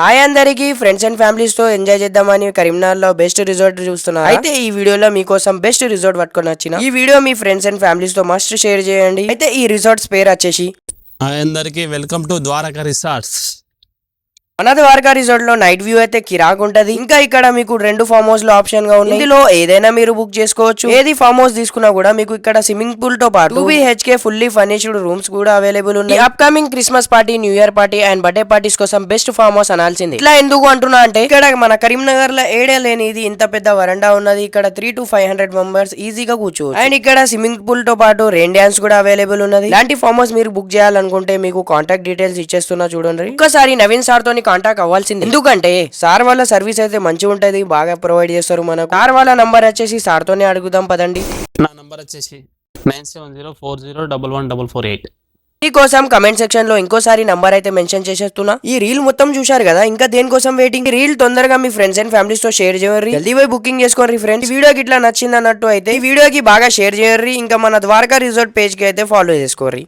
Hi అందరికి friends and families తో enjoy చేద్దామని కరీంనగర్ లో బెస్ట్ రిసార్ట్ చూస్తున్నా. అయితే ఈ వీడియోలో మీకోసం బెస్ట్ రిసార్ట్ పట్టుకొని వచ్చిన. ఈ video me friends and families తో మస్ట్ షేర్ చేయండి. అయితే ఈ రిసార్ట్స్ పేరు వచ్చేసి హాయ్ అందరికి వెల్కమ్ టు ద్వారకా రిసార్ట్స్. మన ద్వారకా రిసార్ట్ లో నైట్ వ్యూ అయితే కిరాక్ ఉంటది. ఇంకా ఇక్కడ మీకు 2 ఫామ్ హౌస్ లో ఆప్షన్ గా ఉంది. ఇందులో ఏదైనా మీరు బుక్ చేసుకోవచ్చు. ఏది ఫామ్ హౌస్ తీసుకున్నా కూడా మీకు ఇక్కడ స్విమ్మింగ్ పూల్ తో పాటు 2BHK ఫుల్లీ ఫర్నిష్డ్ రూమ్స్ కూడా అవైలబుల్ ఉన్నాయి. Up coming Christmas party, new year party and birthday parties కోసం బెస్ట్ ఫామ్ హౌస్ అనాల్సింది. ఇట్లా ఎందుకు అంటున్నా అంటే ఇక్కడ మన కరీంనగర్ లో ఏడే లేనిది ఇంత పెద్ద వరండా ఉన్నది. ఇక్కడ 300 to 500 మెంబర్స్ ఈజీగా కూర్చోవచ్చు. అండ్ ఇక్కడ స్విమ్మింగ్ పూల్ తో పాటు రెయిన్ డాన్స్ కూడా అవైలబుల్ ఉన్నది. ఇలాంటి ఫామ్ హౌస్ మీరు బుక్ చేయాలనుకుంటే మీకు కాంటాక్ట్ డీటెయిల్స్ ఇచ్చేస్తున్నా చూడండి. ఒక్కసారి నవీన్ సార్ తోని కాంటాక్ట్ అవ్వాల్సింది. ఎందుకంటే సార్ వాళ్ళ సర్వీస్ అయితే మంచిగా ఉంటది, బాగా ప్రొవైడ్ చేస్తారు. మనకు సార్ వాళ్ళ నంబర్ వచ్చేసి సార్ తోనే అడుగుదాం పదండి. నా నంబర్ వచ్చేసి 9704011448. మీకోసం కమెంట్ సెక్షన్ లో ఇంకోసారి నంబర్ అయితే మెన్షన్ చేసేస్తున్నా. ఈ రీల్ మొత్తం చూశారు కదా, ఇంకా దేనికోసం వెయిటింగ్? ఈ రీల్ తొందరగా మీ ఫ్రెండ్స్ అండ్ ఫ్యామిలీస్ తో షేర్ చేయర్రి. జల్దీ పోయి బుకింగ్ చేసుకోండి ఫ్రెండ్స్. ఈ వీడియోకి ఇట్లా నచ్చింది అన్నట్టు అయితే ఈ వీడియోకి బాగా షేర్ చేయర్రి. ఇంకా మన ద్వారకా రిసార్ట్ పేజ్ కి అయితే ఫాలో చేసుకోర్రి.